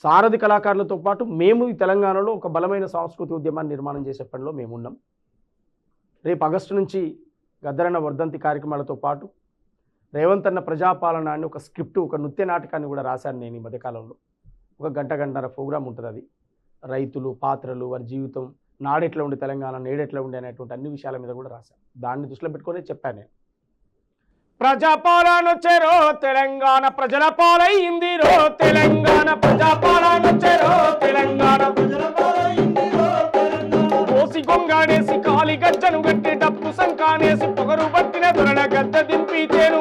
సారథి కళాకారులతో పాటు మేము ఈ తెలంగాణలో ఒక బలమైన సాంస్కృతిక ఉద్యమాన్ని నిర్మాణం చేసే పనిలో మేమున్నాం. రేపు ఆగస్టు నుంచి గద్దరన్న వర్ధంతి కార్యక్రమాలతో పాటు రేవంత్ అన్న ప్రజాపాలన అని ఒక స్క్రిప్ట్, ఒక నృత్య నాటకాన్ని కూడా రాశాను నేను ఈ మధ్యకాలంలో. ఒక గంటన్నర ప్రోగ్రామ్ ఉంటుంది. అది రైతులు, పాత్రలు, వారి జీవితం, నాడెట్లా ఉండే తెలంగాణ, నేడెట్లా ఉండే అనేటువంటి అన్ని విషయాల మీద కూడా రాశాను. దాన్ని దృష్టిలో పెట్టుకొని చెప్పాను నేను. ప్రజాపాలన చెరో తెలంగాణ ప్రజల పాలైంది రో తెలంగాణ, ప్రజాపాలన చెరో తెలంగాణ ప్రజల పాలైంది రో తెలంగాణ. కోసి గొంగాడేసి కాలి గజ్జను గట్టి డప్పు సంకానేసి పొగరు పట్టిన దొరల గద్ద దింపితేను.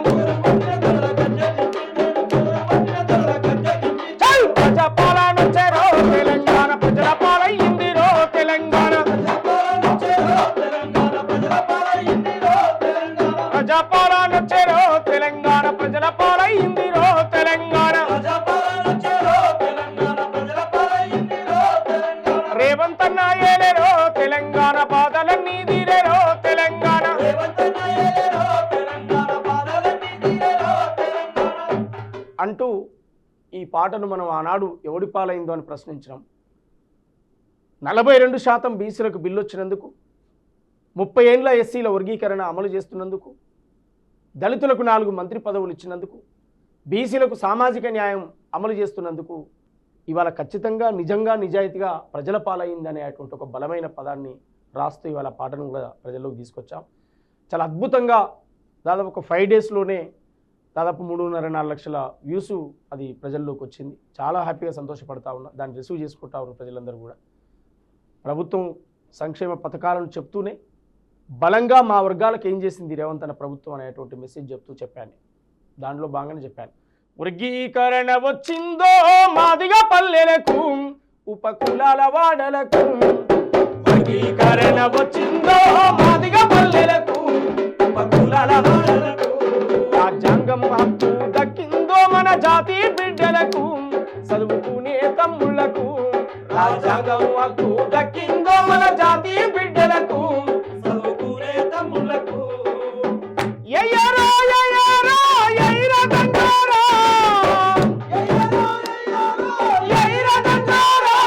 ప్రజాపాలన చెరో తెలంగాణ ప్రజల పాలైంది రో తెలంగాణ, ప్రజాపాలన చెరో తెలంగాణ ప్రజల పాలైంది రో తెలంగాణ. రేవంత్ అన్న ఏలేరో తెలంగాణ బాధలన్నీ తీరేరో తెలంగాణ. అంటూ ఈ పాటను మనం ఆనాడు ఎవడి పాలైందో అని ప్రశ్నించినాం. 42% బీసీలకు బిల్లు వచ్చినందుకు, 30 ఏళ్ల ఎస్సీల వర్గీకరణ అమలు చేస్తున్నందుకు, దళితులకు 4 మంత్రి పదవులు ఇచ్చినందుకు, బీసీలకు సామాజిక న్యాయం అమలు చేస్తున్నందుకు ఇవాళ ఖచ్చితంగా నిజంగా నిజాయితీగా ప్రజల పాలైంది అనేటువంటి ఒక బలమైన పదాన్ని రాస్తూ ఇవాళ పాటను కూడా ప్రజల్లోకి తీసుకొచ్చాం. చాలా అద్భుతంగా దాదాపు ఒక 5 డేస్లోనే దాదాపు 3.5-4 లక్షల వ్యూస్ అది ప్రజల్లోకి వచ్చింది. చాలా హ్యాపీగా సంతోషపడతా ఉన్నా. దాన్ని రిసీవ్ చేసుకుంటా ఉన్నారు ప్రజలందరూ కూడా. ప్రభుత్వం సంక్షేమ పథకాలను చెప్తూనే బలంగా మా వర్గాలకు ఏం చేసింది రేవంత్ అన్న ప్రభుత్వం అనేటువంటి మెసేజ్ చెప్తూ చెప్పాను. దాంట్లో బాగానే చెప్పాను. వర్గీకరణ వచ్చిందో మాదిగా పల్లెలకు, ఉపకులాల వాడలకు. వర్గీకరణ వచ్చిందో మాదిగా పల్లెలకు, ఉపకులాల వాడలకు. రాజ్యాంగం హక్కు దక్కిందో మన జాతి బిడ్డలకు, చదువుకునే తమ్ముళ్లకు. రాజ్యాంగం హక్కు దక్కిందో మన జాతి బిడ్డలకు, చదువుకునే తమ్ముళ్లకు. ఎయ్యరో ఎయ్యరో ఎయ్యరా దండారా, ఎయ్యరా దండారా.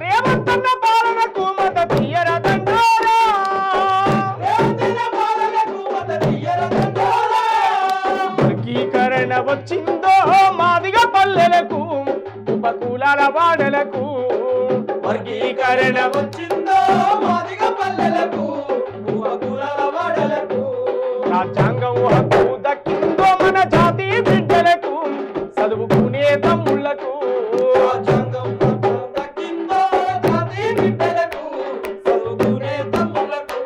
రేవంత్ అన్న పాలనకు మద్దతు ఇయ్యరా దండారా, రేవంత్ అన్న పాలనకు మద్దతు ఇయ్యరా దండారా. వర్గీకరణ వచ్చిందో మాదిగా పల్లెలకు, ఉపకులాల వాడలకు. వర్గీకరణ వచ్చిందో మాదిగా పల్లెలకు, ఉపకులాల వాడలకు. రాజ్యాంగం హక్కు దక్కిందో మన జాతి బిడ్డలకు, చదువుకునే తమ్ముళ్లకు. రాజ్యాంగం హక్కు దక్కిందో జాతి బిడ్డలకు, చదువుకునే తమ్ముళ్లకు.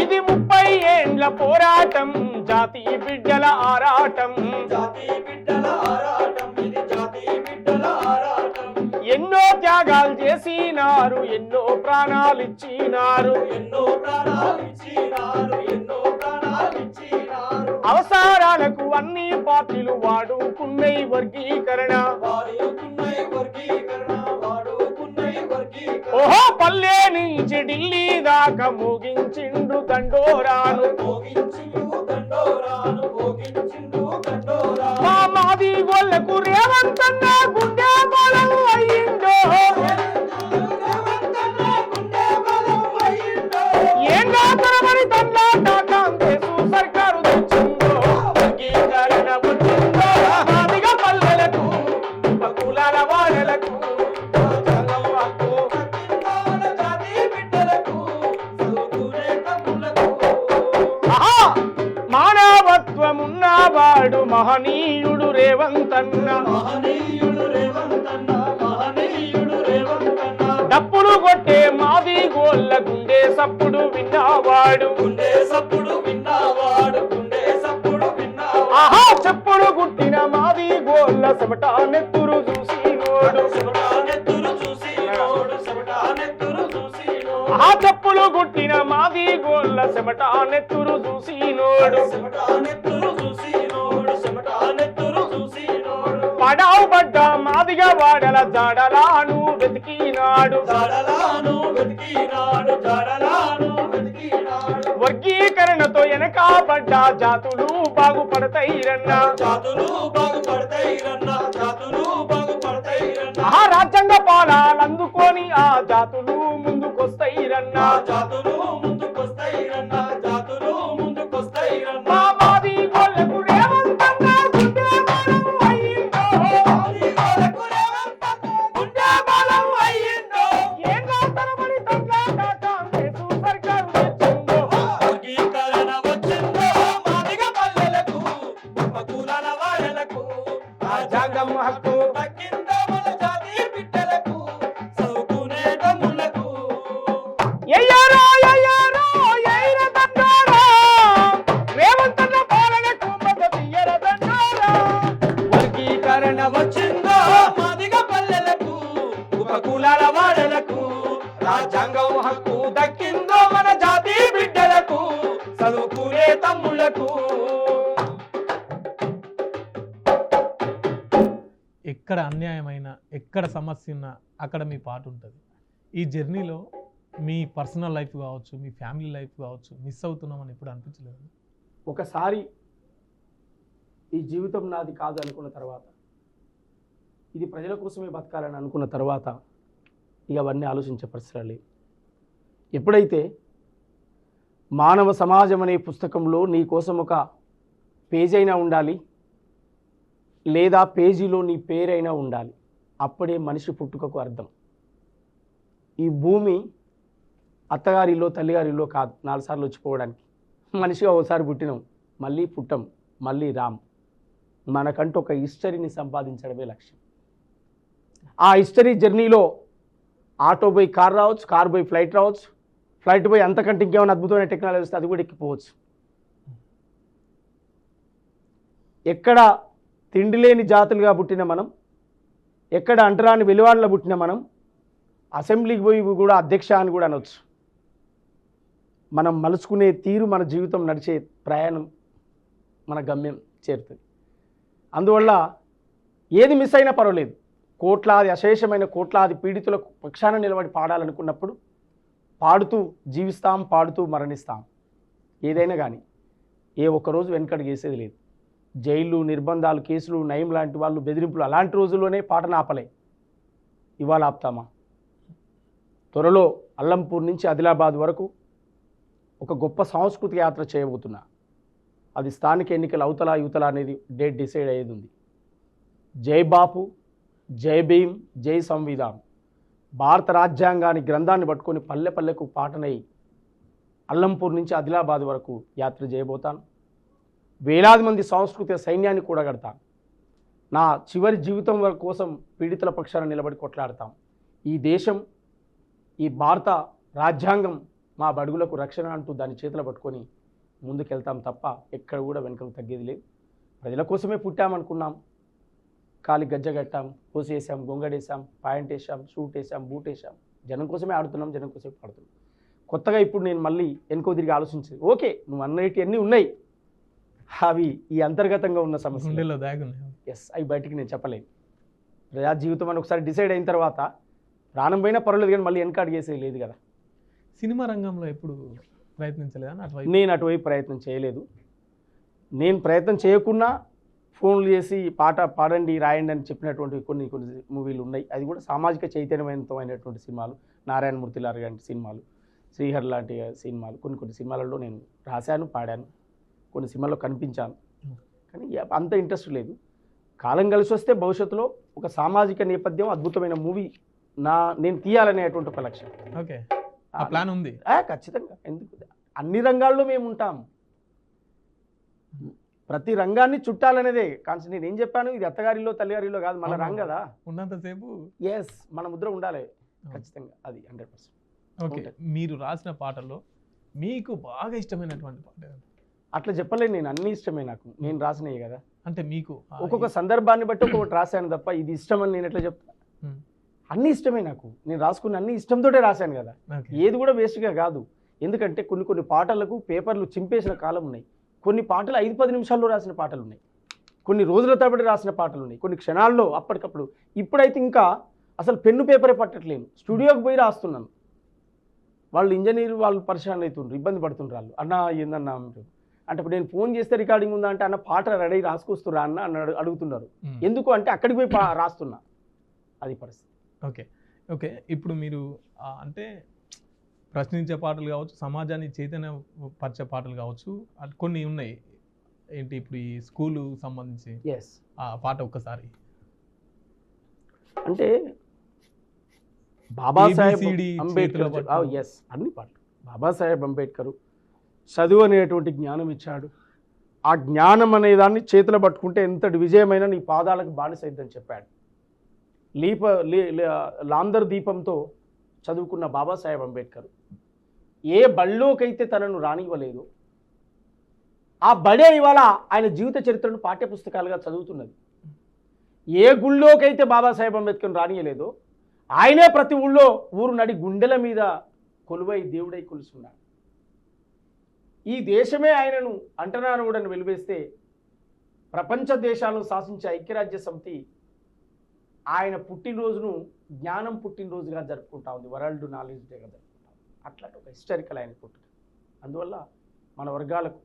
ఇది 30 ఏండ్ల పోరాటం, జాతి బిడ్డల ఆరాటం. జాతి బిడ్డల ఆరాటం, ఇది జాతి బిడ్డల ఆరాటం. ఎన్నో త్యాగాలు చేసినారు, ఎన్నో ప్రాణాలు ఇచ్చినారు, ఎన్నో ప్రాణాలు ఇచ్చినారు, ఎన్నో ప్రాణాలు ఇచ్చినారు. అవసరాలకు అన్ని పార్టీలు వాడుకున్నై వర్గీకరణ, వాడుకున్నై వర్గీకరణ, వాడుకున్నై వర్గీకరణ. ఓహో పల్లె నుంచి ఢిల్లీ దాకా మోగించిండు దండోరాను, మోగించిండు దండోరాను, మోగించిండు దండోరాను. మా మాది గొల్లకు రేవంత్ అన్న గుండె బలం అయ్యిందో, ఏంగా తరమని తండ్రి సర్కారు తెచ్చిందో. వర్గీకరణ వచ్చిందో మాదిగా పల్లెలకు, ఉపకులాల వాడలకు. మానవత్వమున్నవాడు మహనీయుడు రేవంత్ అన్న, మహనీయుడు రేవంత్ అన్న, మహనీయుడు రేవంత్ అన్న. డప్పులు కొట్టే మాది గోళ్ళ గుండె సప్పుడు విన్నవాడు, గుండె సప్పుడు విన్నవాడు, గుండె సప్పుడు విన్నవాడు. ఆహా చెప్పుడు గుట్టిన మాది గోళ్ళ చెమట నెత్తురు చూసినోడు, చెమట నెత్తురు చూసినోడు, చెమట నెత్తురు చూసినోడు. ఆహా చెప్పులు గుట్టిన మాది గోళ్ళ చెమట నెత్తురు చూసినోడు, చెమట నెత్తురు చూసినోడు, చెమట నెత్తురు చూసినోడు. పడావు పడ్డ మాదిగా వాడల జాడలాను వెతికినాడు, జాడలాను వెతికినాడు, జాడలాను వెతికినాడు. వర్గీకరణతో వెనకబడ్డ జాతులు బాగుపడతాయిరన్నా, జాతులు బాగుపడతాయిరన్నా, జాతులు బాగుపడతాయిరన్నా. ఆ రాజ్యాంగ పాలనందుకొని ఆ జాతులు ముందుకొస్తాయిరన్నా జాతులు ముందుకొస్తాయిరన్నా జాతులు ముందుకొస్తాయిరన్నా మాది గోళ్ళకు రేవంతన్న గుండె బలం అయ్యిందో మాది గోళ్ళకు రేవంతన్న గుండె బలం అయ్యిందో ఏంగా తరబడి తండ్లాట కాంగ్రెసు సర్కారు తెచ్చిందో వర్గీకరణ వచ్చిందో మాదిగ పల్లెలకు ఉపకులాల వాడలకు రాజ్యాంగం హక్కు దక్కిందో మన జాతి బిడ్డలకు చదువుకునే తమ్ముళ్లకు ఎయ్యారో ఎయ్యర తండారా రేవంతన్న పాలనకు మద్దతు ఇయ్యర తండారా వర్గీకరణ వచ్చిందో మాదిగ పల్లెలకు ఉపకులాల వాడలకు రాజ్యాంగం హక్కు దక్కిందో మన జాతి బిడ్డలకు చదువుకునే తమ్ముళ్లకు ఎక్కడ అన్యాయమైన ఎక్కడ సమస్య ఉన్నా అక్కడ మీ పాట ఉంటుంది. ఈ జర్నీలో మీ పర్సనల్ లైఫ్ కావచ్చు, మీ ఫ్యామిలీ లైఫ్ కావచ్చు, మిస్ అవుతున్నామని ఎప్పుడు అనిపించలేదు? ఒకసారి ఈ జీవితం నాది కాదు అనుకున్న తర్వాత, ఇది ప్రజల కోసమే బతకాలని అనుకున్న తర్వాత ఇక అవన్నీ ఆలోచించే పరిస్థితులు లేవు. ఎప్పుడైతే మానవ సమాజం అనే పుస్తకంలో నీ కోసం ఒక పేజీ అయినా ఉండాలి, లేదా పేజీలో నీ పేరైనా ఉండాలి, అప్పుడే మనిషి పుట్టుకకు అర్థం. ఈ భూమి అత్తగారిలో తల్లిగారిలో కాదు 4 సార్లు వచ్చిపోవడానికి. మనిషిగా ఒకసారి పుట్టినాం, మళ్ళీ పుట్టం, మళ్ళీ రామ్. మనకంటూ ఒక హిస్టరీని సంపాదించడమే లక్ష్యం. ఆ హిస్టరీ జర్నీలో ఆటో పోయి కార్ రావచ్చు, కార్ పోయి ఫ్లైట్ రావచ్చు, ఫ్లైట్ పోయి అంతకంటే ఇంకేమైనా అద్భుతమైన టెక్నాలజీ వస్తే అది కూడా ఎక్కిపోవచ్చు. ఎక్కడ తిండి లేని జాతులుగా పుట్టిన మనం, ఎక్కడ అంటరాని వెలువాడలో పుట్టిన మనం అసెంబ్లీకి పోయి కూడా అధ్యక్ష అని కూడా అనవచ్చు. మనం మలుచుకునే తీరు మన జీవితం నడిచే ప్రయాణం మన గమ్యం చేరుతుంది. అందువల్ల ఏది మిస్ అయినా పర్వాలేదు, కోట్లాది అశేషమైన కోట్లాది పీడితులకు పక్షాన నిలబడి పాడాలనుకున్నప్పుడు పాడుతూ జీవిస్తాం, పాడుతూ మరణిస్తాం. ఏదైనా కానీ ఏ ఒక్కరోజు వెనకడుగు వేసేది లేదు. జైళ్ళు, నిర్బంధాలు, కేసులు, నయం లాంటి వాళ్ళు, బెదిరింపులు అలాంటి రోజుల్లోనే పాటను ఆపలే. ఇవాళ ఆపుతామా? త్వరలో అల్లంపూర్ నుంచి ఆదిలాబాద్ వరకు ఒక గొప్ప సాంస్కృతిక యాత్ర చేయబోతున్నా. అది స్థానిక ఎన్నికల అవతల యువతల అనేది డేట్ డిసైడ్ అయ్యేది ఉంది. జై బాపు, జై భీమ్, జై సంవిధాన్. భారత రాజ్యాంగాన్ని గ్రంథాన్ని పట్టుకొని పల్లె పల్లెకు పాటనై అల్లంపూర్ నుంచి ఆదిలాబాద్ వరకు యాత్ర చేయబోతాను. వేలాది మంది సాంస్కృతిక సైన్యాన్ని కూడా కడతాను. నా చివరి జీవితం కోసం పీడితుల పక్షాన నిలబడి కొట్లాడతాం. ఈ దేశం, ఈ భారత రాజ్యాంగం మా బడుగులకు రక్షణ అంటూ దాని చేతులు పట్టుకొని ముందుకెళ్తాం తప్ప ఎక్కడ కూడా వెనుకకు తగ్గేది లేదు. ప్రజల కోసమే పుట్టామనుకున్నాం, కాలి గజ్జ కట్టాం, కోసేసాం, గొంగడేసాం, పాయింట్ వేసాం, షూట్ వేసాం, బూట్ వేసాం. జనం కోసమే ఆడుతున్నాం, జనం కోసమే పాడుతున్నాం. కొత్తగా ఇప్పుడు నేను మళ్ళీ వెనుకో తిరిగి ఆలోచించేది, ఓకే నువ్వు అన్నీ ఉన్నాయి, అవి ఈ అంతర్గతంగా ఉన్న సమస్యలు. ఎస్, అవి బయటికి నేను చెప్పలేను. ప్రజా జీవితం అని ఒకసారి డిసైడ్ అయిన తర్వాత ప్రాణం పోయినా పర్వాలేదు, కానీ మళ్ళీ వెనక అడిగేసేది లేదు కదా. సినిమా రంగంలో ఎప్పుడు ప్రయత్నించలేదా? నేను అటువైపు ప్రయత్నం చేయలేదు. నేను ప్రయత్నం చేయకున్నా ఫోన్లు చేసి పాట పాడండి, రాయండి అని చెప్పినటువంటి కొన్ని మూవీలు ఉన్నాయి. అది కూడా సామాజిక చైతన్యవంతమైనటువంటి సినిమాలు. నారాయణమూర్తి లాంటి లాంటి సినిమాలు, శ్రీహర్ లాంటి సినిమాలు, కొన్ని సినిమాలలో నేను రాశాను, పాడాను, కొన్ని సినిమాల్లో కనిపించాను. కానీ అంత ఇంట్రెస్ట్ లేదు. కాలం కలిసి వస్తే భవిష్యత్తులో ఒక సామాజిక నేపథ్యం, అద్భుతమైన మూవీ నేను తీయాలనేటువంటి ఒక లక్ష్యం. ఓకే, ఆ ప్లాన్ ఉంది ఖచ్చితంగా. ఎందుకు, అన్ని రంగాల్లో మేము ఉంటాం, ప్రతి రంగాన్ని చుట్టాలనేదే కాన్సెప్ట్. నేను ఏం చెప్పాను, ఇది అత్తగారిలో తల్లిగారిలో కాదు, మన రంగం కదా, ఉన్నంతసేపు ఎస్ మన ముద్ర ఉండాలి ఖచ్చితంగా, అది 100%. ఓకే, మీరు రాసిన పాటల్లో మీకు బాగా ఇష్టమైనటువంటి పాట? అట్లా చెప్పలేను నేను, అన్ని ఇష్టమే నాకు, నేను రాసినవి కదా. అంటే మీకు ఒక్కొక్క సందర్భాన్ని బట్టి ఒక్కొక్కటి రాశాను తప్ప ఇది ఇష్టమని నేను ఎట్లా చెప్తా. అన్ని ఇష్టమే నాకు, నేను రాసుకున్న అన్ని ఇష్టంతోటే రాశాను కదా. ఏది కూడా వేస్ట్గా కాదు. ఎందుకంటే కొన్ని పాటలకు పేపర్లు చింపేసిన కాలం ఉన్నాయి, కొన్ని పాటలు 5-10 నిమిషాల్లో రాసిన పాటలు ఉన్నాయి, కొన్ని రోజుల తరబడి రాసిన పాటలు ఉన్నాయి, కొన్ని క్షణాల్లో అప్పటికప్పుడు. ఇప్పుడైతే ఇంకా అసలు పెన్ను పేపరే పట్టట్లేను, స్టూడియోకి పోయి రాస్తున్నాను. వాళ్ళు ఇంజనీర్ వాళ్ళు పరిశాన్ అవుతుండ్రు, ఇబ్బంది పడుతుండ్రు. వాళ్ళు అన్న ఏందన్నా అంటే ఇప్పుడు నేను ఫోన్ చేస్తే రికార్డింగ్ ఉందా అంటే అన్న పాట రెడీ రాసుకొస్తురా అన్న అడుగుతున్నారు. ఎందుకు అంటే అక్కడికి పోయి రాస్తున్నా. అది పరిస్థితి. ఓకే ఓకే ఇప్పుడు మీరు అంటే ప్రశ్నించే పాటలు కావచ్చు, సమాజాన్ని చైతన్య పరిచే పాటలు కావచ్చు, అటు కొన్ని ఉన్నాయి. ఏంటి ఇప్పుడు ఈ స్కూలు సంబంధించి ఎస్, ఆ పాట ఒక్కసారి అంటే బాబాసాహెబ్ ABCD అంబేద్కర్ చేతిలో పట్టుకో. ఎస్ అన్ని పాటలు. బాబాసాహెబ్ అంబేద్కర్ చదువు అనేటువంటి జ్ఞానం ఇచ్చాడు. ఆ జ్ఞానం అనే దాన్ని చేతిలో పట్టుకుంటే ఎంతటి విజయమైనా నీ పాదాలకు బానిసైద్దని చెప్పాడు. లాందర్ దీపంతో చదువుకున్న బాబాసాహెబ్ అంబేద్కర్ ఏ బళ్ళోకైతే తనను రానివ్వలేదు, ఆ బడే ఇవాళ ఆయన జీవిత చరిత్రను పాఠ్యపుస్తకాలుగా చదువుతున్నది. ఏ గుళ్ళోకైతే బాబాసాహెబ్ అంబేద్కర్ రానియలేదో ఆయనే ప్రతి ఊరు నడి గుండెల మీద కొలువై దేవుడై కొలుసున్నాడు. ఈ దేశమే ఆయనను అంటనానుడని వెలివేస్తే ప్రపంచ దేశాలను శాసించే ఐక్యరాజ్య సమితి ఆయన పుట్టినరోజును జ్ఞానం పుట్టినరోజుగా జరుపుకుంటా ఉంది. వరల్డ్ నాలెడ్జ్ డేగా జరుపుకుంటా ఉంది. అట్లా ఒక హిస్టారికల్ ఆయన పుట్టుక. అందువల్ల మన వర్గాలకు